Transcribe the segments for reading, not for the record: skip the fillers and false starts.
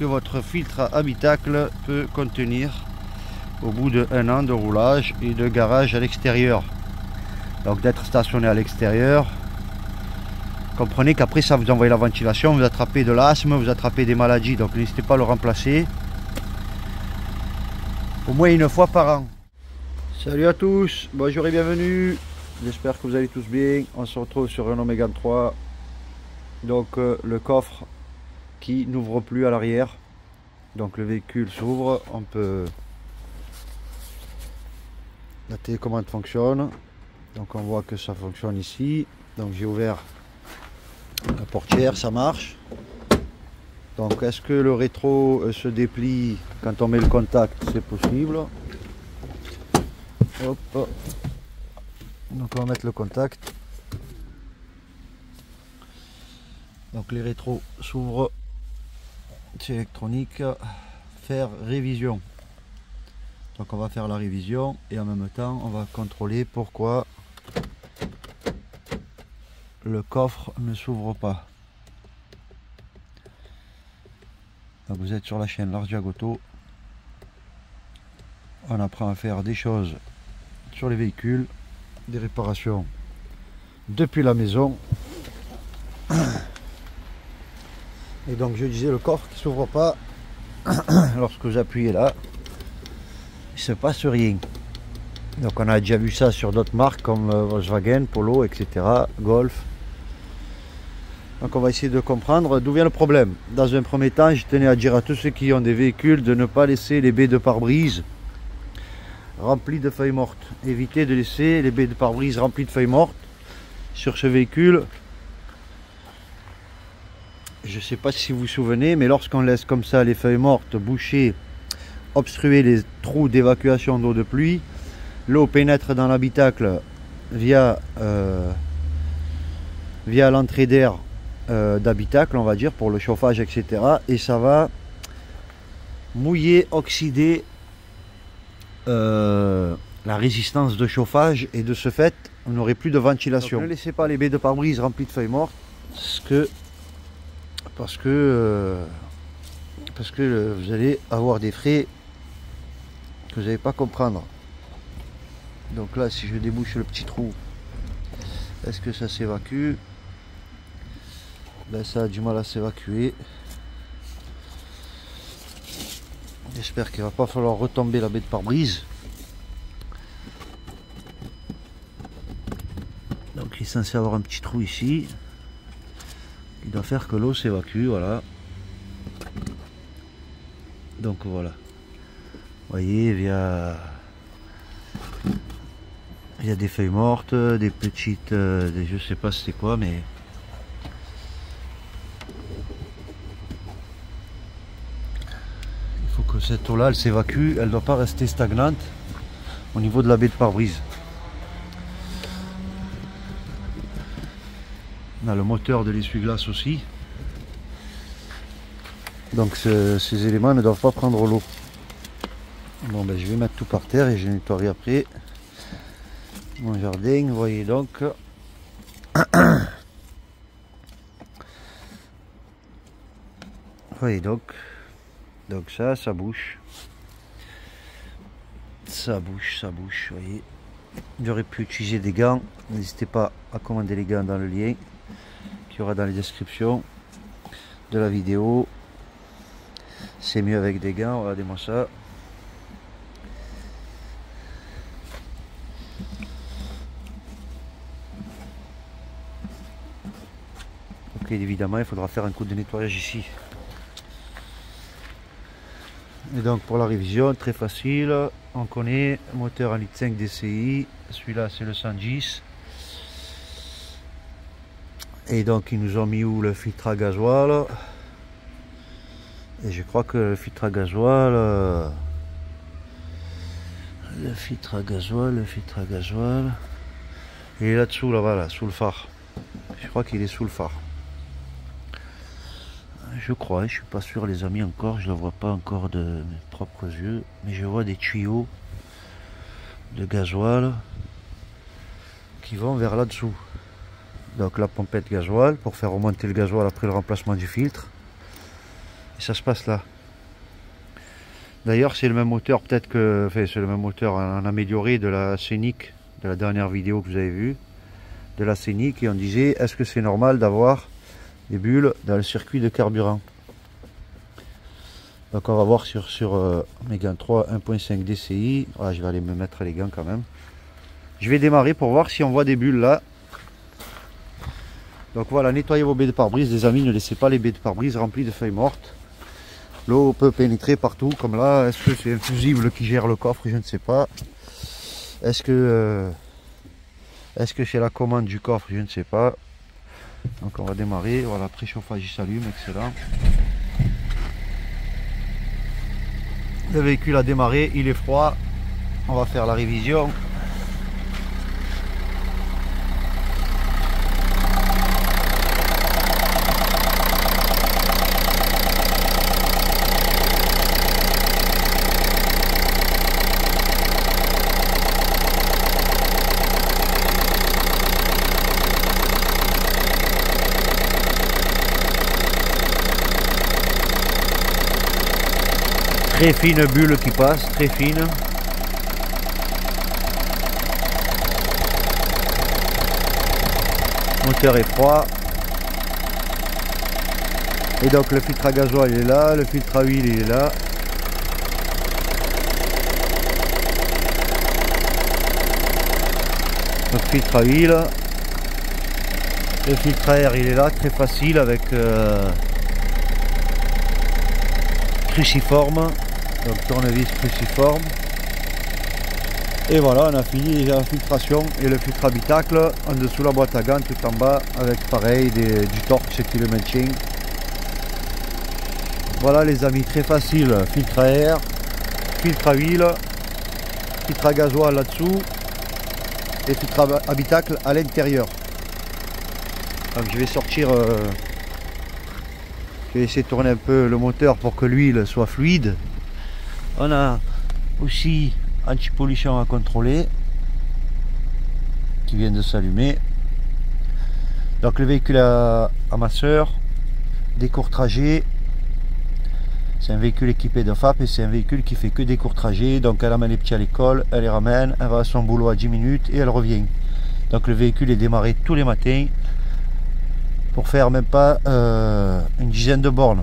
que votre filtre à habitacle peut contenir au bout d'1 an de roulage et de garage à l'extérieur. Donc d'être stationné à l'extérieur, comprenez qu'après ça vous envoie la ventilation, vous attrapez de l'asthme, vous attrapez des maladies, donc n'hésitez pas à le remplacer au moins 1 fois par an. Salut à tous, bonjour et bienvenue, j'espère que vous allez tous bien. On se retrouve sur Renault Mégane 3. Donc le coffre qui n'ouvre plus à l'arrière, donc le véhicule s'ouvre, on peut, la télécommande fonctionne, donc on voit que ça fonctionne ici. Donc j'ai ouvert la portière, ça marche. Donc est-ce que le rétro se déplie quand on met le contact? C'est possible. Hop. Donc on va mettre le contact. Donc les rétros s'ouvrent, c'est électronique. Faire révision. Donc on va faire la révision et en même temps on va contrôler pourquoi le coffre ne s'ouvre pas. Donc vous êtes sur la chaîne Lardiag Auto. On apprend à faire des choses sur les véhicules, des réparations depuis la maison. Et donc je disais, le coffre qui s'ouvre pas, lorsque vous appuyez là, il se passe rien. Donc on a déjà vu ça sur d'autres marques comme Volkswagen, Polo, etc., Golf. Donc on va essayer de comprendre d'où vient le problème. Dans un premier temps, je tenais à dire à tous ceux qui ont des véhicules de ne pas laisser les baies de pare-brise remplies de feuilles mortes. Évitez de laisser les baies de pare-brise remplies de feuilles mortes sur ce véhicule. Je ne sais pas si vous vous souvenez, mais lorsqu'on laisse comme ça les feuilles mortes boucher, obstruer les trous d'évacuation d'eau de pluie, l'eau pénètre dans l'habitacle via l'entrée d'air d'habitacle, on va dire, pour le chauffage, etc. Et ça va mouiller, oxyder la résistance de chauffage, et de ce fait, on n'aurait plus de ventilation. Donc, ne laissez pas les baies de pare-brise remplies de feuilles mortes, parce que vous allez avoir des frais que vous n'allez pas comprendre. Donc là, si je débouche le petit trou, est-ce que ça s'évacue? Ben, ça a du mal à s'évacuer. J'espère qu'il ne va pas falloir retomber la baie de pare-brise. Donc il est censé avoir un petit trou ici. Il doit faire que l'eau s'évacue, voilà. Donc voilà. Vous voyez, via des feuilles mortes, des petites, je sais pas c'est quoi, mais il faut que cette eau là elle s'évacue, elle ne doit pas rester stagnante au niveau de la baie de pare-brise. On a le moteur de l'essuie-glace aussi, donc ces éléments ne doivent pas prendre l'eau. Bon ben je vais mettre tout par terre et je nettoierai après mon jardin. Vous voyez donc. Vous voyez donc ça bouche. Ça bouche, vous voyez. J'aurais pu utiliser des gants. N'hésitez pas à commander les gants dans le lien qu'il y aura dans les descriptions de la vidéo. C'est mieux avec des gants, regardez-moi ça. Donc évidemment il faudra faire un coup de nettoyage ici. Et donc pour la révision, très facile, on connaît moteur 1,5 litre DCI, celui-là c'est le 110. Et donc ils nous ont mis où? Le filtre à gasoil. Et je crois que le filtre à gasoil, il est là-dessous, là-bas, là, sous le phare. Je crois qu'il est sous le phare. Je crois, je suis pas sûr les amis encore, je ne le vois pas encore de mes propres yeux, mais je vois des tuyaux de gasoil qui vont vers là-dessous. Donc la pompette gasoil pour faire remonter le gasoil après le remplacement du filtre. Et ça se passe là. D'ailleurs c'est le même moteur peut-être que, enfin c'est le même moteur en amélioré de la Scénic, de la dernière vidéo que vous avez vue, de la Scénic, et on disait est-ce que c'est normal d'avoir des bulles dans le circuit de carburant. Donc on va voir sur Mégane 3 1.5 DCI. Voilà, je vais aller me mettre les gants quand même. Je vais démarrer pour voir si on voit des bulles là. Donc voilà, nettoyez vos baies de pare-brise les amis, ne laissez pas les baies de pare-brise remplies de feuilles mortes. L'eau peut pénétrer partout comme là. Est-ce que c'est un fusible qui gère le coffre? Je ne sais pas. Est-ce que c'est la commande du coffre? Je ne sais pas. Donc on va démarrer. Voilà, préchauffage il s'allume, excellent. Le véhicule a démarré, il est froid. On va faire la révision. Très fine bulle qui passe, très fine. Moteur est froid. Et donc le filtre à gasoil il est là, le filtre à huile il est là. Donc filtre à huile. Le filtre à air il est là, très facile avec cruciforme. Donc tournevis cruciforme. Et voilà, on a fini la filtration et le filtre habitacle en dessous la boîte à gants tout en bas avec pareil du torque qui le maintient. Voilà les amis, très facile. Filtre à air, filtre à huile, filtre à gasoil là-dessous et filtre habitacle à l'intérieur. Donc je vais sortir, je vais essayer de tourner un peu le moteur pour que l'huile soit fluide. On a aussi anti-pollution à contrôler qui vient de s'allumer. Donc le véhicule à masseur, des courts trajets. C'est un véhicule équipé de FAP et c'est un véhicule qui fait que des courts trajets. Donc elle amène les petits à l'école, elle les ramène, elle va à son boulot à 10 minutes et elle revient. Donc le véhicule est démarré tous les matins pour faire même pas une dizaine de bornes.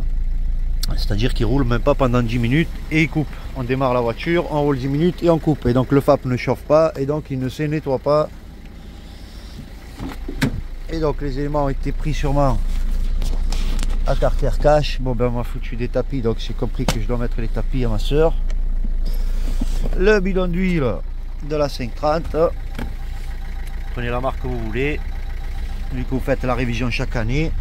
C'est-à-dire qu'il roule même pas pendant 10 minutes et il coupe. On démarre la voiture, on roule 10 minutes et on coupe. Et donc le FAP ne chauffe pas et donc il ne se nettoie pas. Et donc les éléments ont été pris sûrement à carter cash. Bon ben on m'a foutu des tapis, donc j'ai compris que je dois mettre les tapis à ma soeur. Le bidon d'huile de la 530. Prenez la marque que vous voulez. Vu que vous faites la révision chaque année,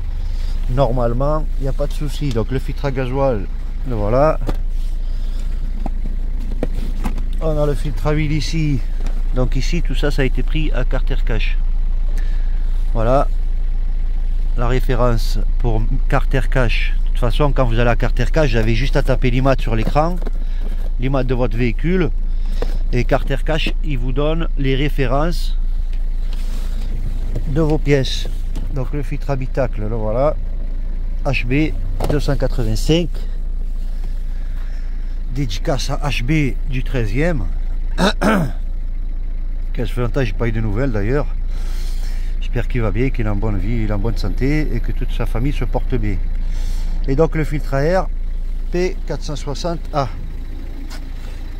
normalement il n'y a pas de souci. Donc le filtre à gasoil, le voilà. On a le filtre à huile ici. Donc ici tout ça, ça a été pris à carter cash. Voilà la référence pour carter cash. De toute façon, quand vous allez à carter cash, vous avez juste à taper l'IMAT sur l'écran, l'IMAT de votre véhicule, et carter cash il vous donne les références de vos pièces. Donc le filtre habitacle, le voilà, HB 285, dédicace à HB du 13e. Ça fait longtemps que j'ai pas eu de nouvelles d'ailleurs. J'espère qu'il va bien, qu'il est en bonne vie, il est en bonne santé et que toute sa famille se porte bien. Et donc le filtre à air P460A.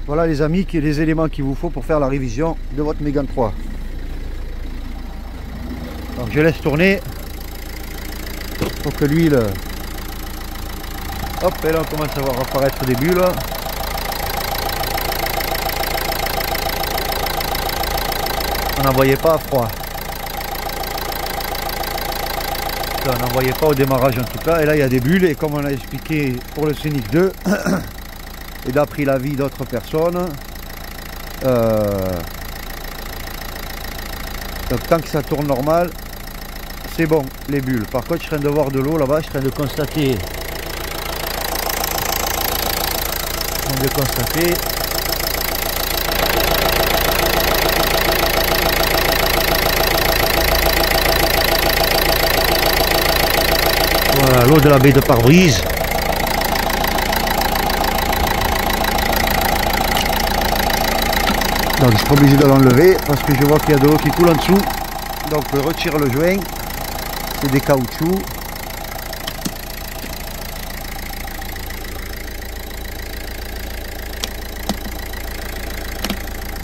Voilà les amis, les éléments qu'il vous faut pour faire la révision de votre Mégane 3. Donc je laisse tourner pour que l'huile, hop, et là on commence à voir apparaître des bulles. On n'en voyait pas à froid. On n'en voyait pas au démarrage en tout cas. Et là il y a des bulles, et comme on a expliqué pour le Scénic 2 et d'après l'avis d'autres personnes, donc tant que ça tourne normal, c'est bon les bulles. Par contre je suis en train de voir de l'eau là-bas, je suis en train de constater. Voilà l'eau de la baie de pare-brise. Donc je suis obligé de l'enlever parce que je vois qu'il y a de l'eau qui coule en dessous. Donc je retire le joint, c'est des caoutchoucs.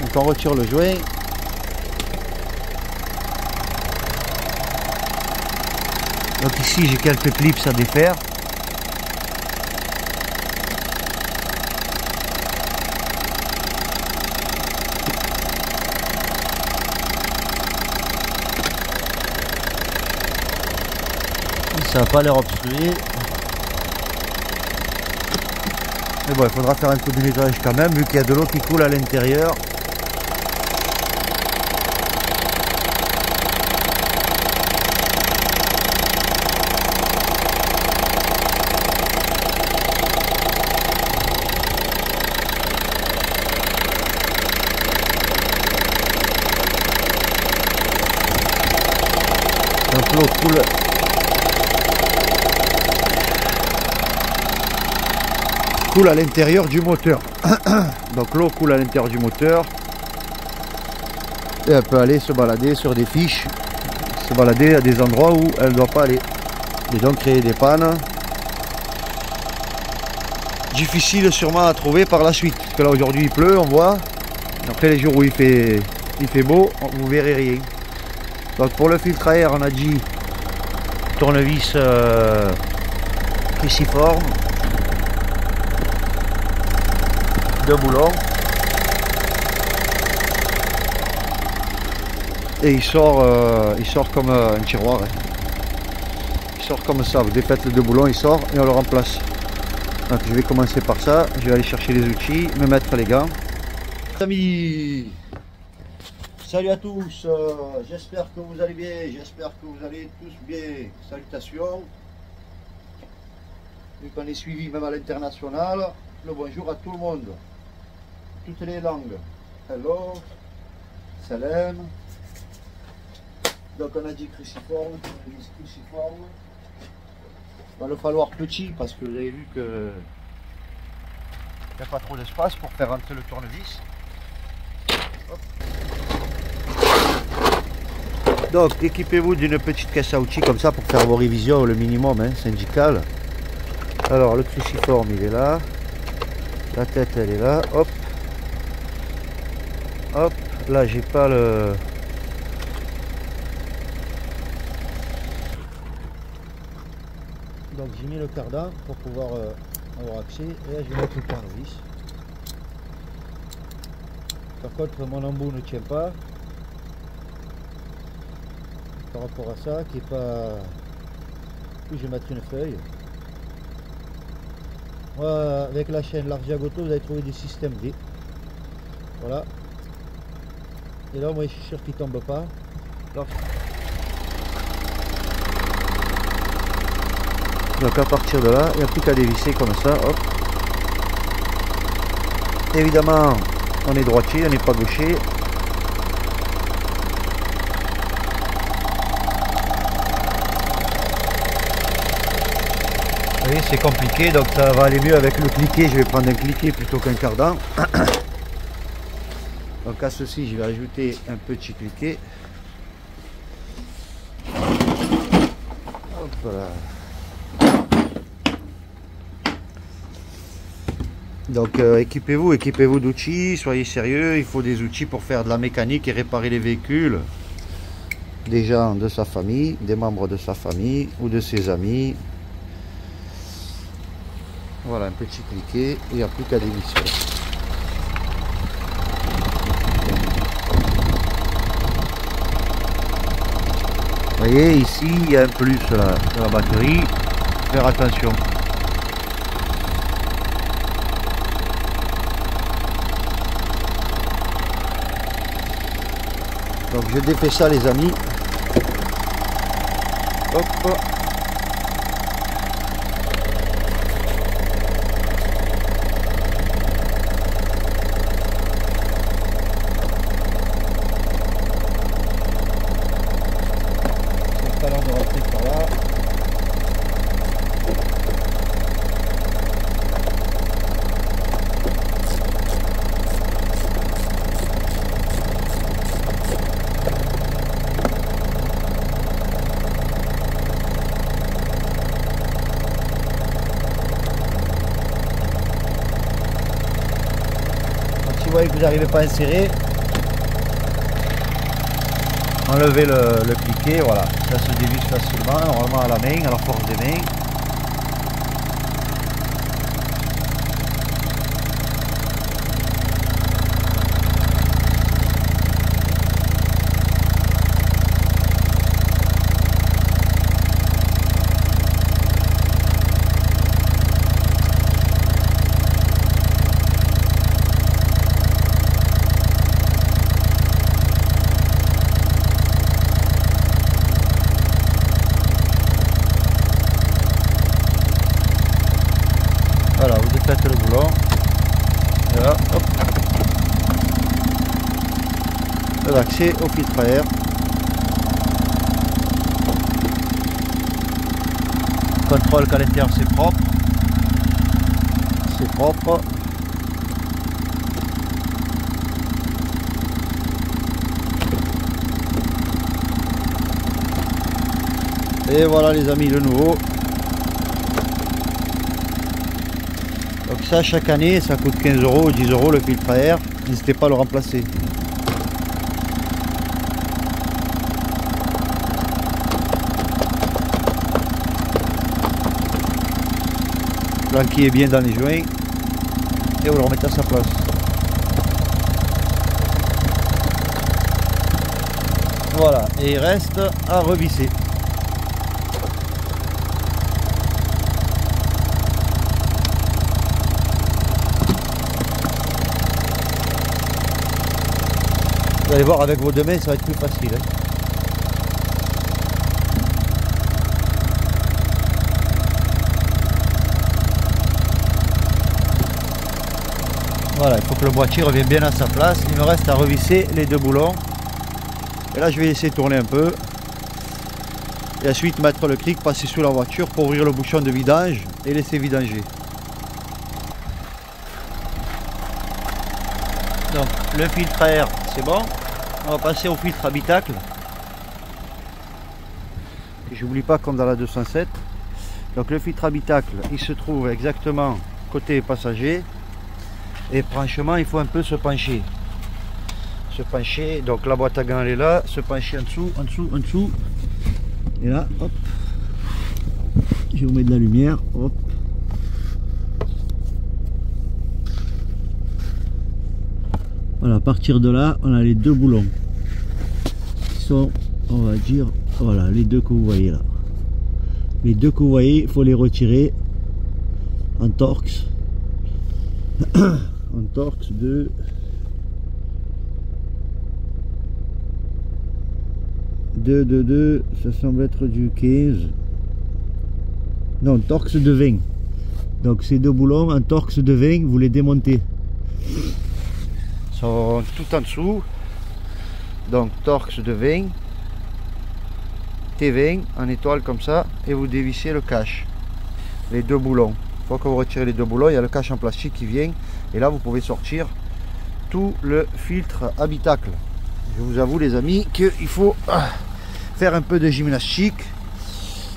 Donc on retire le joint. Donc ici j'ai quelques clips à défaire. Ça n'a pas l'air obstrué. Mais bon, il faudra faire un coup de nettoyage quand même, vu qu'il y a de l'eau qui coule à l'intérieur. Donc l'eau coule à l'intérieur du moteur. Donc l'eau coule à l'intérieur du moteur et elle peut aller se balader sur des fiches, se balader à des endroits où elle ne doit pas aller et donc créer des pannes difficiles sûrement à trouver par la suite, parce que là aujourd'hui il pleut, on voit. Après les jours où il fait beau, vous verrez rien. Donc pour le filtre à air, on a dit tournevis cruciforme, 2 boulons, et il sort comme un tiroir, hein. Il sort comme ça, vous défaites les 2 boulons, il sort et on le remplace. Donc je vais commencer par ça, je vais aller chercher les outils, me mettre les gants. Amis, salut à tous, j'espère que vous allez bien, j'espère que vous allez tous bien. Salutations, vu qu'on est suivi même à l'international, le bonjour à tout le monde, toutes les langues. Hello, salam. Donc on a dit cruciforme, cruciforme. Il va le falloir petit parce que vous avez vu que il n'y a pas trop d'espace pour faire rentrer le tournevis. Hop. Donc équipez-vous d'une petite caisse à outils comme ça pour faire vos révisions le minimum, hein, syndical. Alors le cruciforme il est là, la tête elle est là, hop, hop, là j'ai pas le... Donc j'ai mis le cardan pour pouvoir avoir accès, et là je vais mettre le tournevis. Par contre mon embout ne tient pas par rapport à ça, qui est pas... Puis je vais mettre une feuille. Moi avec la chaîne Largiagoto vous avez trouvé des systèmes D. Voilà. Et là moi je suis sûr qu'il ne tombe pas. Donc à partir de là, il n'y a plus qu'à dévisser comme ça, hop. Évidemment, on est droitier, on n'est pas gaucher. Vous voyez, c'est compliqué, donc ça va aller mieux avec le cliquet. Je vais prendre un cliquet plutôt qu'un cardan. Donc à ceci, je vais ajouter un petit cliquet. Hop là. Donc équipez-vous d'outils, soyez sérieux, il faut des outils pour faire de la mécanique et réparer les véhicules. Des gens de sa famille, des membres de sa famille ou de ses amis. Voilà, un petit cliquet, il n'y a plus qu'à dévisser. Vous voyez, ici, il y a un plus là, de la batterie, faire attention. Donc je défais ça les amis. Hop. C'est pas l'heure de rentrer par là. vous voyez que vous n'arrivez pas à insérer, enlevez le cliquet, voilà, ça se dévisse facilement, normalement à la main, à la force des mains. Voilà, vous défaites le boulon. Et là, hop. L'accès au filtre à air. Contrôle qu'à l'intérieur c'est propre. C'est propre. Et voilà les amis, le nouveau. Donc ça, chaque année, ça coûte 15 € ou 10 € le filtre à air. N'hésitez pas à le remplacer. Blanquillez bien dans les joints et vous le remettez à sa place. Voilà, et il reste à revisser. Vous allez voir, avec vos deux mains, ça va être plus facile. Hein. Voilà, il faut que le boîtier revienne bien à sa place. Il me reste à revisser les deux boulons. Et là, je vais laisser tourner un peu. Et ensuite, mettre le cric, passer sous la voiture pour ouvrir le bouchon de vidange et laisser vidanger. Donc, le filtre à air, c'est bon. On va passer au filtre habitacle. J'oublie pas comme dans la 207. Donc le filtre habitacle, il se trouve exactement côté passager. Et franchement, il faut un peu se pencher. Se pencher, donc la boîte à gants elle est là, se pencher en dessous, en dessous, en dessous. Et là, hop. Je vous mets de la lumière, hop. Voilà, à partir de là, on a les deux boulons qui sont, on va dire, voilà, les deux que vous voyez là. Les deux que vous voyez, il faut les retirer en Torx. En Torx de 2, ça semble être du 15. Non, Torx de 20. Donc ces deux boulons en Torx de 20, vous les démontez. Sont tout en dessous, donc Torx de 20, T20 en étoile comme ça, et vous dévissez le cache, les deux boulons. Une fois que vous retirez les deux boulons, il y a le cache en plastique qui vient, et là vous pouvez sortir tout le filtre habitacle. Je vous avoue les amis qu'il faut faire un peu de gymnastique,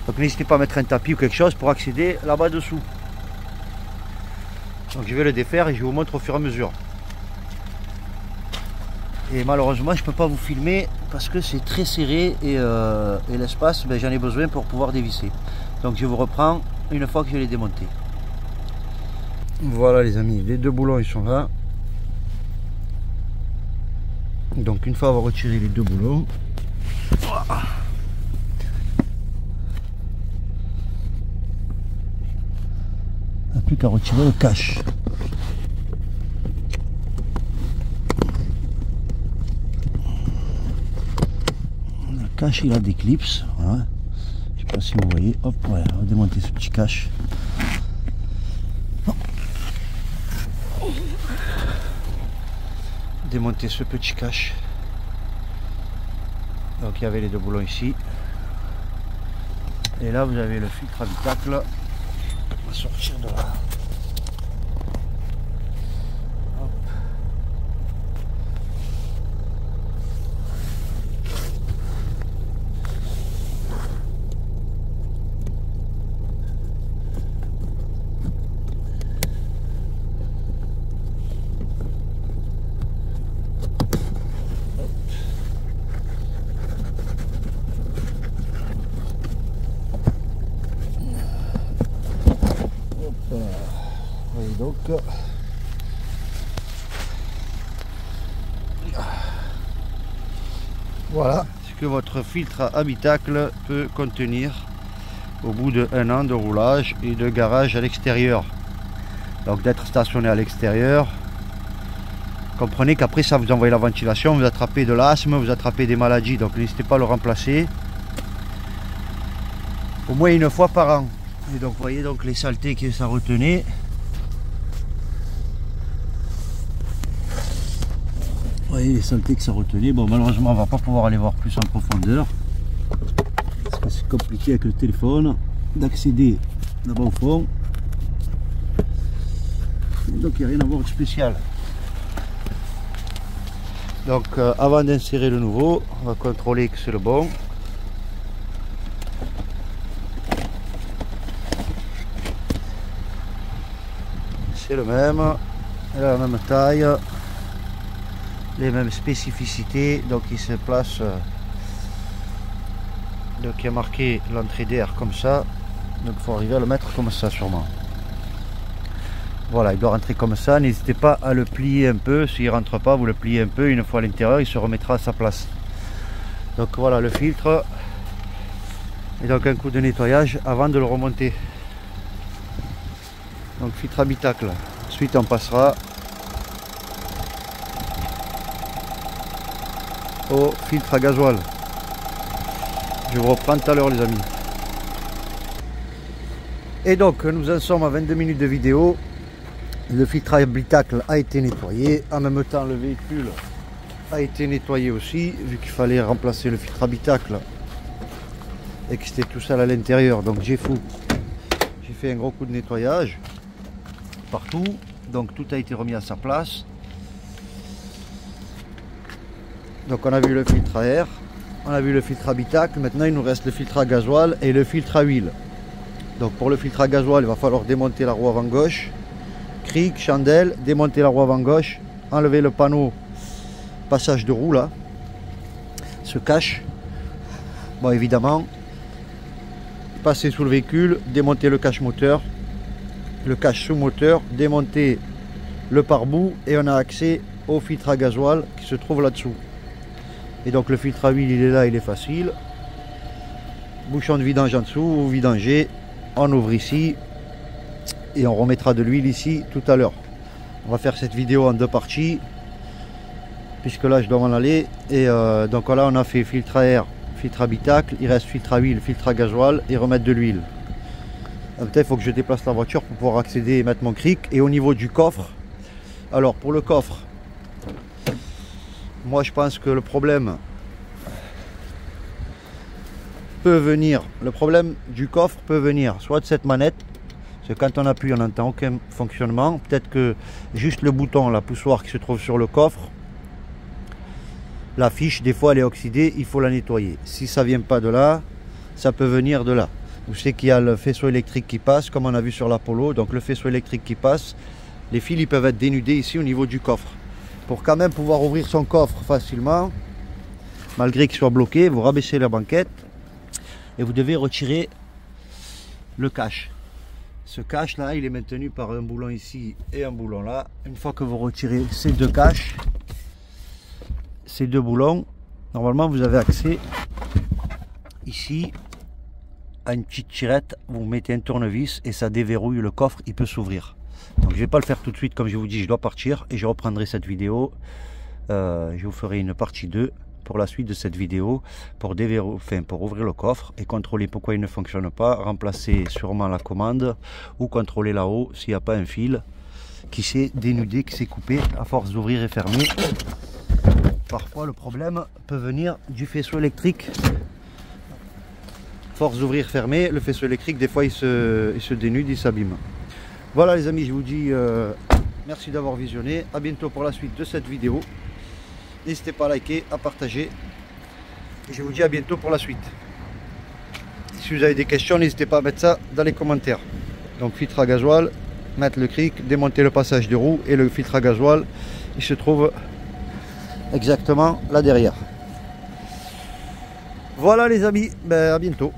donc n'hésitez pas à mettre un tapis ou quelque chose pour accéder là-bas dessous. Donc je vais le défaire et je vous montre au fur et à mesure. Et malheureusement je peux pas vous filmer parce que c'est très serré et l'espace, ben, j'en ai besoin pour pouvoir dévisser. Donc je vous reprends une fois que je l'ai démonté. Voilà les amis, les deux boulons ils sont là. Donc une fois avoir retiré les deux boulons, il n'y a plus qu'à retirer le cache. Cache il a des clips, voilà. Je sais pas si vous voyez, hop, voilà, on va démonter ce petit cache. Démonter ce petit cache. Donc il y avait les deux boulons ici. Et là vous avez le filtre habitacle. On va sortir de là. voyez donc. Voilà ce que votre filtre à habitacle peut contenir au bout de 1 an de roulage et de garage à l'extérieur. Donc d'être stationné à l'extérieur, comprenez qu'après ça vous envoie la ventilation, vous attrapez de l'asthme, vous attrapez des maladies, donc n'hésitez pas à le remplacer au moins 1 fois par an. Et donc vous voyez donc les saletés que ça retenait. Vous voyez les saletés que ça retenait. Bon, malheureusement on va pas pouvoir aller voir plus en profondeur parce que c'est compliqué avec le téléphone d'accéder là-bas au fond. Et donc il n'y a rien à voir de spécial. Donc avant d'insérer le nouveau, on va contrôler que c'est le bon. C'est le même, la même taille, les mêmes spécificités, donc il se place, donc il y a marqué l'entrée d'air comme ça, donc il faut arriver à le mettre comme ça sûrement. Voilà, il doit rentrer comme ça, n'hésitez pas à le plier un peu, s'il ne rentre pas vous le pliez un peu, une fois à l'intérieur il se remettra à sa place. Donc voilà le filtre, et donc un coup de nettoyage avant de le remonter. Donc filtre habitacle, ensuite on passera au filtre à gasoil. Je vous reprends tout à l'heure les amis. Et donc nous en sommes à 22 minutes de vidéo. Le filtre habitacle a été nettoyé, en même temps le véhicule a été nettoyé aussi, vu qu'il fallait remplacer le filtre habitacle et que c'était tout seul à l'intérieur. Donc j'ai fait un gros coup de nettoyage partout, donc tout a été remis à sa place. Donc on a vu le filtre à air, on a vu le filtre habitacle, maintenant il nous reste le filtre à gasoil et le filtre à huile. Donc pour le filtre à gasoil il va falloir démonter la roue avant gauche, cric, chandelle, démonter la roue avant gauche, enlever le panneau passage de roue là, se cache, bon évidemment, passer sous le véhicule, démonter le cache moteur, le cache sous moteur, démonter le pare-boue et on a accès au filtre à gasoil qui se trouve là-dessous. Et donc le filtre à huile il est là, il est facile. Bouchon de vidange en dessous, vous vidangez, on ouvre ici et on remettra de l'huile ici tout à l'heure. On va faire cette vidéo en 2 parties puisque là je dois m'en aller. Et donc là on a fait filtre à air, filtre habitacle, il reste filtre à huile, filtre à gasoil et remettre de l'huile. Peut-être il faut que je déplace la voiture pour pouvoir accéder et mettre mon cric. Et au niveau du coffre, alors pour le coffre, moi je pense que le problème peut venir, le problème du coffre peut venir soit de cette manette, parce que quand on appuie on n'entend aucun fonctionnement, peut-être que juste le bouton, la poussoire qui se trouve sur le coffre, la fiche des fois elle est oxydée, il faut la nettoyer. Si ça vient pas de là, ça peut venir de là. Vous savez qu'il y a le faisceau électrique qui passe, comme on a vu sur l'Apollo, donc le faisceau électrique qui passe, les fils ils peuvent être dénudés ici au niveau du coffre. Pour quand même pouvoir ouvrir son coffre facilement, malgré qu'il soit bloqué, vous rabaissez la banquette et vous devez retirer le cache. Ce cache là, il est maintenu par un boulon ici et un boulon là. Une fois que vous retirez ces 2 caches, ces 2 boulons, normalement vous avez accès ici à une petite tirette, vous mettez un tournevis et ça déverrouille le coffre, il peut s'ouvrir. Donc je ne vais pas le faire tout de suite, comme je vous dis, je dois partir et je reprendrai cette vidéo. Je vous ferai une partie 2 pour la suite de cette vidéo pour pour ouvrir le coffre et contrôler pourquoi il ne fonctionne pas, remplacer sûrement la commande ou contrôler là-haut s'il n'y a pas un fil qui s'est dénudé, qui s'est coupé à force d'ouvrir et fermer. Parfois le problème peut venir du faisceau électrique. Force d'ouvrir fermer, le faisceau électrique des fois il se dénude, il s'abîme. Voilà les amis, je vous dis merci d'avoir visionné, à bientôt pour la suite de cette vidéo. N'hésitez pas à liker, à partager et je vous dis à bientôt pour la suite. Si vous avez des questions, n'hésitez pas à mettre ça dans les commentaires. Donc filtre à gasoil, mettre le cric, démonter le passage de roue et le filtre à gasoil, il se trouve exactement là derrière. Voilà les amis, ben à bientôt.